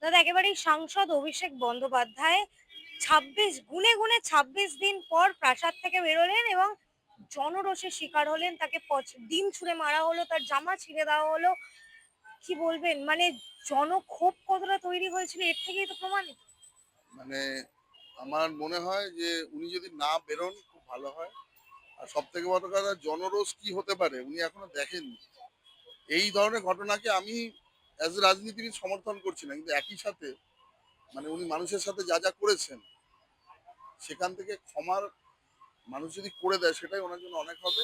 দাদা একেবারেই সাংসদ অভিষেক বন্দ্যোপাধ্যায় ২৬ গুনে গুনে ২৬ দিন পর প্রাসাদ থেকে বেরোলেন এবং জনরোষের শিকার হলেন। তাকে ডিম ছুঁড়ে মারা হলো, তার জামা ছিঁড়ে দেওয়া হলো। কি বলবেন, মানে জনক্ষোভ কতটা তৈরি হয়েছিল এর থেকেই তো প্রমাণিত। মানে আমার মনে হয় যে উনি যদি না বেরোন খুব ভালো হয়। আর সব থেকে বড় কথা, জনরোষ কি হতে পারে উনি এখনো দেখেননি। এই ধরনের ঘটনাকে আমি অ্যাজ এ রাজনীতিবিদ সমর্থন করছি না, কিন্তু একই সাথে মানে উনি মানুষের সাথে যা যা করেছেন সেখান থেকে ক্ষমার মানুষ যদি করে দেয় সেটাই ওনার জন্য অনেক হবে।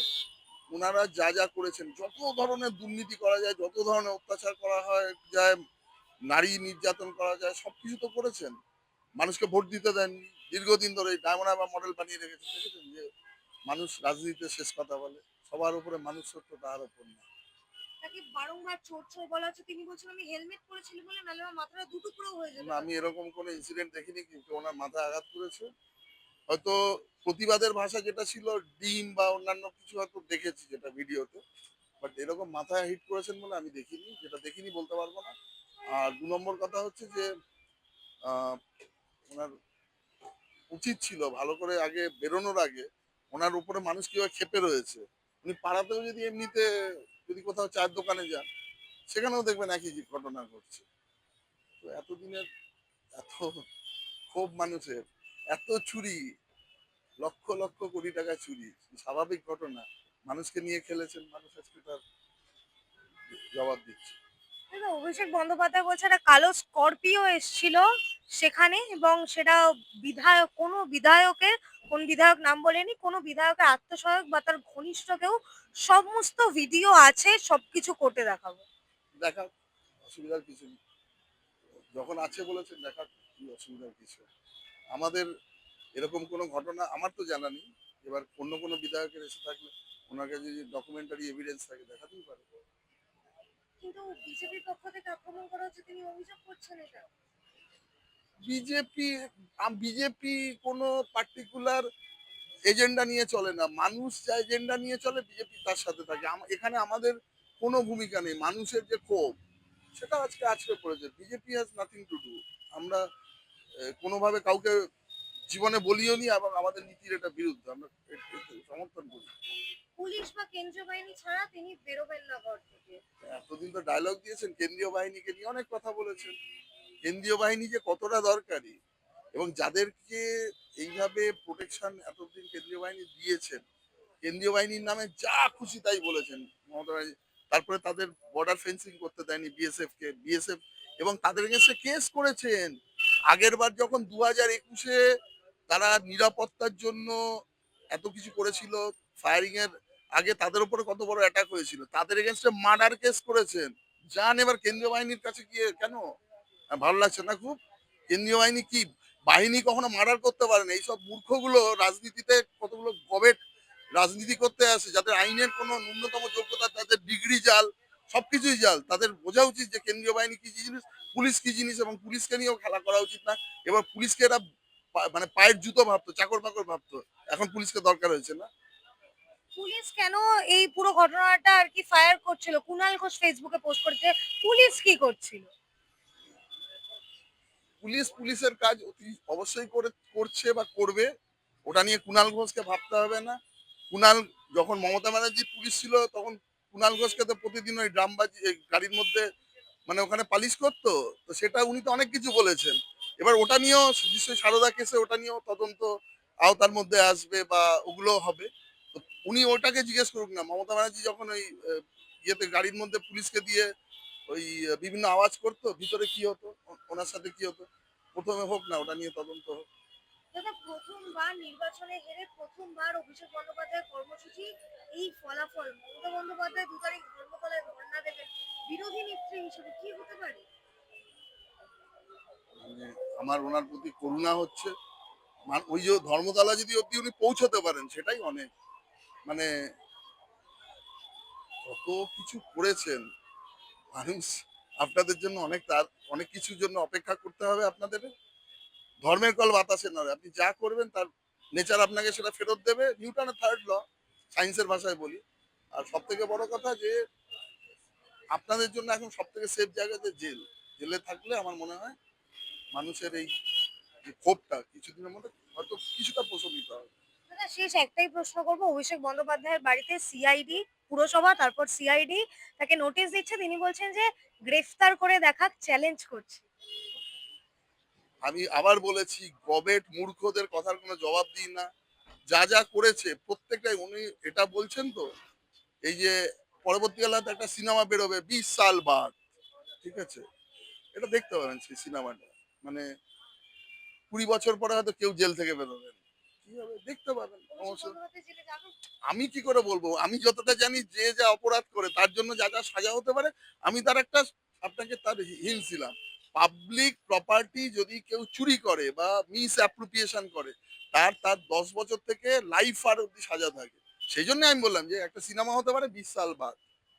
ওনারা যা যা করেছেন, যত ধরনের দুর্নীতি করা যায়, যত ধরনের অত্যাচার করা হয় যায়, নারী নির্যাতন করা যায়, সবকিছু তো করেছেন। মানুষকে ভোট দিতে দেন দীর্ঘদিন ধরে ডায়মন্ড হারবার মডেল বানিয়ে রেখেছেন। দেখেছেন যে মানুষ রাজনীতিতে শেষ কথা বলে, সবার উপরে মানুষ সত্য, তার উপর না। তাকে বারংবার চোর চোর বলা হচ্ছে, তিনি বলছেন আমি হেলমেট পরেছিলি বলে নাহলে আমার মাথাটা দুটুকরো হয়ে যেতে না, আমি পারে। এরকম কোনো ইনসিডেন্ট দেখিনি, কিন্তু ওনার মাথায় আঘাত করেছে। হয়তো প্রতিবাদের ভাষা যেটা ছিল ডিম বা অন্যান্য কিছু হয়তো দেখেছি যেটা ভিডিওতে, বাট এরকম মাথায় হিট করেছেন বলে আমি দেখিনি, যেটা দেখিনি বলতে পারবো না। আর দু নম্বর কথা হচ্ছে যে আহ, ওনার উচিত ছিল ভালো করে আগে বেরোনোর আগে ওনার উপরে মানুষ কিভাবে ক্ষেপে রয়েছে। উনি পাড়াতেও যদি এমনিতে যদি কোথাও চায়ের দোকানে যান, সেখানেও দেখবেন একই ঘটনা ঘটছে। তো এতদিনের এত ক্ষোভ মানুষের, এত চুরি, লক্ষ লক্ষ কোটি টাকা চুরি, স্বাভাবিক ঘটনা। মানুষকে নিয়ে খেলেছেন, মানুষ আজকে তার জবাব দিচ্ছে। দাদা অভিষেক বন্দ্যোপাধ্যায় বলছে একটা কালো স্করপিও এসছিল সেখানে, এবং সেটা কোনো বিধায়কের, কোন বিধায়ক নাম বলেনি, কোনো বিধায়কের আত্মসহায়ক বা তার ঘনিষ্ঠ কেউ, সমস্ত ভিডিও আছে, সবকিছু কোর্টে দেখাবো। দেখা, অসুবিধার কিছু নেই। যখন আছে বলেছেন দেখা, কি অসুবিধার কিছু। আমাদের এরকম কোনো ঘটনা আমার তো জানা নেই। এবার অন্য কোনো বিধায়কের এসে থাকলে ওনার কাছে যদি ডকুমেন্টারি এভিডেন্স থাকে দেখাতেই পারে। কিন্তু বিজেপির পক্ষ থেকে আক্রমণ করা হচ্ছে, তিনি অভিযোগ করছেন এটা। বিজেপি বিজেপি কোনো পার্টিকুলার এজেন্ডা নিয়ে চলে না, মানুষ যা এজেন্ডা নিয়ে চলে বিজেপি তার সাথে থাকে। এখানে আমাদের কোনো ভূমিকা নেই। মানুষের যে ক্ষোভ সেটা আজকে আছড়ে পড়েছে, BJP has nothing to do. আমরা কোনোভাবে কাউকে জীবনে বলিও নি, এবং আমাদের নীতির এটা বিরুদ্ধে, আমরা এতে সমর্থন করি। পুলিশ বা কেন্দ্রীয় বাহিনী ছাড়া তিনি বেরোবেন না ঘর থেকে। এতদিন তো ডায়লগ দিয়েছেন, কেন্দ্রীয় বাহিনীকে নিয়ে অনেক কথা বলেছেন। কেন্দ্রীয় বাহিনী যে কতটা দরকারি, এবং যাদেরকে এইভাবে প্রোটেকশন এতদিন কেন্দ্রীয় বাহিনী দিয়েছেন, কেন্দ্রীয় বাহিনীর নামে যা খুশি তাই বলেছেন মমতা ব্যানার্জি। তারপরে তাদের বর্ডার ফেন্সিং করতে দেয়নি বিএসএফ কে, বিএসএফ এবং তাদের এগেন্সে কেস করেছেন। আগের বার যখন 2021-এ তারা নিরাপত্তার জন্য এত কিছু করেছিল, ফায়ারিং এর আগে তাদের উপরে কত বড় অ্যাটাক হয়েছিল, তাদের এগেনস্টে মার্ডার কেস করেছেন। যান এবার কেন্দ্রীয় বাহিনীর কাছে গিয়ে কেন ভালো লাগছে না খুব? কেন্দ্রীয় বাহিনী কি বাহিনী কখনো মার্ডার করতে পারে না? এইসব মূর্খগুলো রাজনীতিতে কতগুলো গবেট রাজনীতি করতে আসে, যাদের আইনের কোনো ন্যূনতম যোগ্যতা, তাদের ডিগ্রি জাল, সবকিছুই জাল। তাদের বোঝা উচিত যে কেন্দ্রীয় বাহিনী কি জিনিস, পুলিশ কি জিনিস, এবং পুলিশকে নিয়েও খেলা করা উচিত না। এবার পুলিশকে এরা মানে পায়ের জুতো ভাবতো, চাকর বাকর ভাবতো, এখন পুলিশকে দরকার হয়েছে না। পুলিশ কেন এই পুরো ঘটনাটা আর কি ফায়ার করছিল? কুণাল ঘোষ ফেসবুকে পোস্ট করেছে, পুলিশ কি করছিল? পুলিশ পুলিশের কাজ অতি অবশ্যই করছে বা করবে, ওটা নিয়ে কুণাল ঘোষকে ভাবতে হবে না। কুণাল যখন মমতা ব্যানার্জি পুলিশ ছিল তখন কুণাল ঘোষকে তো প্রতিদিন ওই ড্রামবাজি গাড়ির মধ্যে মানে ওখানে পালিশ করতো। তো সেটা উনি তো অনেক কিছু বলেছেন। এবার ওটা নিয়েও নিশ্চয়ই সারদা কেসে ওটা নিয়েও তদন্ত আওতার মধ্যে আসবে বা ওগুলো হবে। তো উনি ওটাকে জিজ্ঞেস করুক না, মমতা ব্যানার্জি যখন ওই ইয়েতে গাড়ির মধ্যে পুলিশকে দিয়ে ওই বিভিন্ন আওয়াজ করতো, ভিতরে কি হতো, ওনার সাথে কি হতো, প্রথমে হোক না, ওটা নিয়ে তদন্ত হোক। দাদা প্রথমবার নির্বাচনে হেরে প্রথমবার অভিষেক বন্দ্যোপাধ্যায়ের কর্মসূচি এই ফলাফল, মমতা বন্দ্যোপাধ্যায় 2 তারিখ ধর্মতলায় ধর্ণা দেবেন বিরোধী নেত্রী হিসেবে, কি হতে পারে? মানে আমার ওনার প্রতি করুণা হচ্ছে। ওই যে ধর্মতলা যদি অব্দি উনি পৌঁছতে পারেন সেটাই অনেক। মানে কত কিছু করেছেন মানুষ, আপনাদের জন্য অনেক, তার অনেক কিছুর জন্য অপেক্ষা করতে হবে আপনাদের। ধর্মের কল বাতাসে নয়, আপনি যা করবেন তার নেচার আপনাকে সেটা ফেরত দেবে, নিউটনের থার্ড ল, সায়েন্সের ভাষায় বলি। আর সব থেকে বড় কথা যে আপনাদের জন্য এখন সব থেকে সেফ জায়গাতে জেল। জেলে থাকলে আমার মনে হয় মানুষের এই যে ক্ষোভটা কিছুদিনের মধ্যে হয়তো কিছুটা প্রশমিত হবে। দাদা শেষ একটাই প্রশ্ন করবো, অভিষেক বন্দ্যোপাধ্যায়ের বাড়িতে সিআইডি, পুরসভা তারপর সিআইডি তাকে নোটিশ দিচ্ছে, তিনি বলছেন যে গ্রেফতার করে দেখাক, চ্যালেঞ্জ করছি। আমি আবার বলেছি, গবেট মূর্খদের কথার কোনো জবাব দিই না। যা যা করেছে প্রত্যেকটাই উনি এটা বলছেন তো, এই যে পরবর্তীকালে হয়তো একটা সিনেমা বেরোবে ২০ সাল বাদ, ঠিক আছে? এটা দেখতে পাবেন সেই সিনেমাটা। মানে ২০ বছর পরে হয়তো কেউ জেল থেকে বেরোবেন। কি হবে দেখতে পাবেন। অভিষেক অবশ্য বন্দ্যোপাধ্যায় জেলে যাবে? আমি কি করে বলবো? আমি যতটা জানি যে যা অপরাধ করে তার জন্য যা যা সাজা হতে পারে, আমি তার একটা আপনাকে তার হিন্টস দিলাম। পাবলিক প্রপার্টি যদি কেউ চুরি করে বা মিস অ্যাপ্রোপ্রিয়েশন করে, তার ১০ বছর থেকে লাইফ আর অব্দি সাজা থাকে। সেজন্য আমি বললাম যে একটা সিনেমা হতে পারে ২০ সাল বাদ।